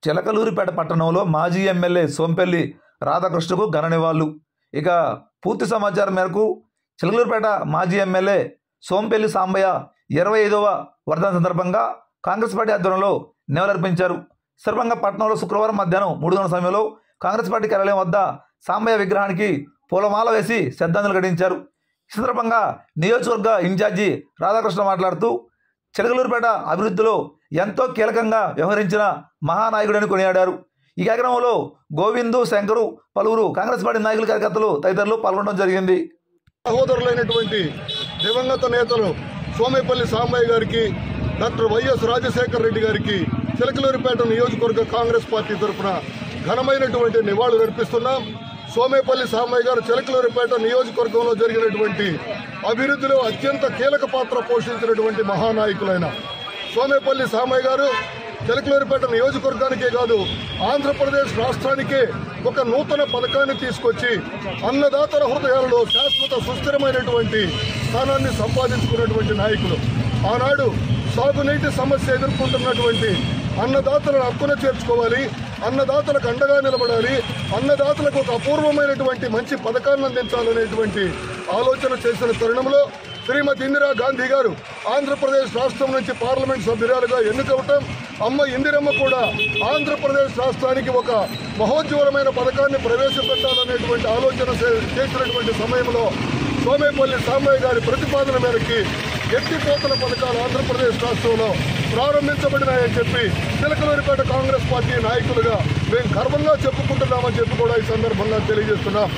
చిలకలూరిపేట పట్టణంలో మాజీ ఎమ్మెల్యే సోంపెల్లి రాధాకృష్ణకు ఘన నివాళులు. ఇక పూర్తి సమాచారం మేరకు చిలకలూరిపేట మాజీ ఎమ్మెల్యే సోంపెల్లి సాంబయ్య 25వ వర్ధంతి సందర్భంగా కాంగ్రెస్ పార్టీ ఆధ్వర్యంలో నివాళులర్పించారు. సందర్భంగా పట్టణంలో శుక్రవారం మధ్యాహ్నం 3 గంటల సమయంలో కాంగ్రెస్ పార్టీ కార్యాలయం వద్ద సాంబయ్య విగ్రహానికి పూలమాల వేసి శ్రద్ధాంజలి ఘటించారు. ఈ సందర్భంగా నియోజకవర్గ ఇన్ఛార్జి రాధాకృష్ణ మాట్లాడుతూ చిలకలూరిపేట అభివృద్ధిలో ఎంతో కీలకంగా వ్యవహరించిన మహానాయకుడని కొనియాడారు. ఈ కార్యక్రమంలో గోవిందు, శంకరు, పలువురు కాంగ్రెస్ పార్టీ నాయకులు, కార్యకర్తలు తదితరులు పాల్గొనడం జరిగింది. సహోదరులైనటువంటి దివంగత నేతలు సోమేపల్లి సాంబయ్య గారికి, డాక్టర్ వైఎస్ రాజశేఖర రెడ్డి గారికి చిలకలూరిపేట నియోజకవర్గ కాంగ్రెస్ పార్టీ తరఫున ఘనమైనటువంటి నివాళులు అర్పిస్తున్నాం. సోమేపల్లి సాంబయ్య గారు చిలకలూరిపేట నియోజకవర్గంలో జరిగినటువంటి అభివృద్ధిలో అత్యంత కీలక పాత్ర పోషించినటువంటి మహానాయకులైన సోమేపల్లి సాంబయ్య గారు చిలకలూరిపేట నియోజకవర్గానికే కాదు, ఆంధ్రప్రదేశ్ రాష్ట్రానికే ఒక నూతన పథకాన్ని తీసుకొచ్చి అన్నదాతల హృదయాలలో శాశ్వత సుస్థిరమైనటువంటి స్థానాన్ని సంపాదించుకున్నటువంటి నాయకులు. ఆనాడు సాగునీటి సమస్య ఎదుర్కొంటున్నటువంటి అన్నదాతలను హక్కున చేర్చుకోవాలి, అన్నదాతలకు అండగా నిలబడాలి, అన్నదాతలకు ఒక అపూర్వమైనటువంటి మంచి పథకాన్ని అందించాలనేటువంటి ఆలోచన చేసిన తరుణంలో శ్రీమతి ఇందిరా గాంధీ గారు ఆంధ్రప్రదేశ్ రాష్ట్రం నుంచి పార్లమెంట్ సభ్యురాలుగా ఎన్నికవటం, అమ్మ ఇందిరమ్మ కూడా ఆంధ్రప్రదేశ్ రాష్ట్రానికి ఒక మహోజ్వలమైన పథకాన్ని ప్రవేశపెట్టాలనేటువంటి ఆలోచన చేసినటువంటి సమయంలో సోమేపల్లి సాంబయ్య గారి ప్రతిపాదన మేరకి ఎత్తిపోతల పథకాలు ఆంధ్రప్రదేశ్ రాష్ట్రంలో ప్రారంభించబడినాయని చెప్పి చిలకలూరిపేట కాంగ్రెస్ పార్టీ నాయకులుగా మేము గర్వంగా చెప్పుకుంటున్నామని చెప్పి కూడా ఈ సందర్భంగా తెలియజేస్తున్నాం.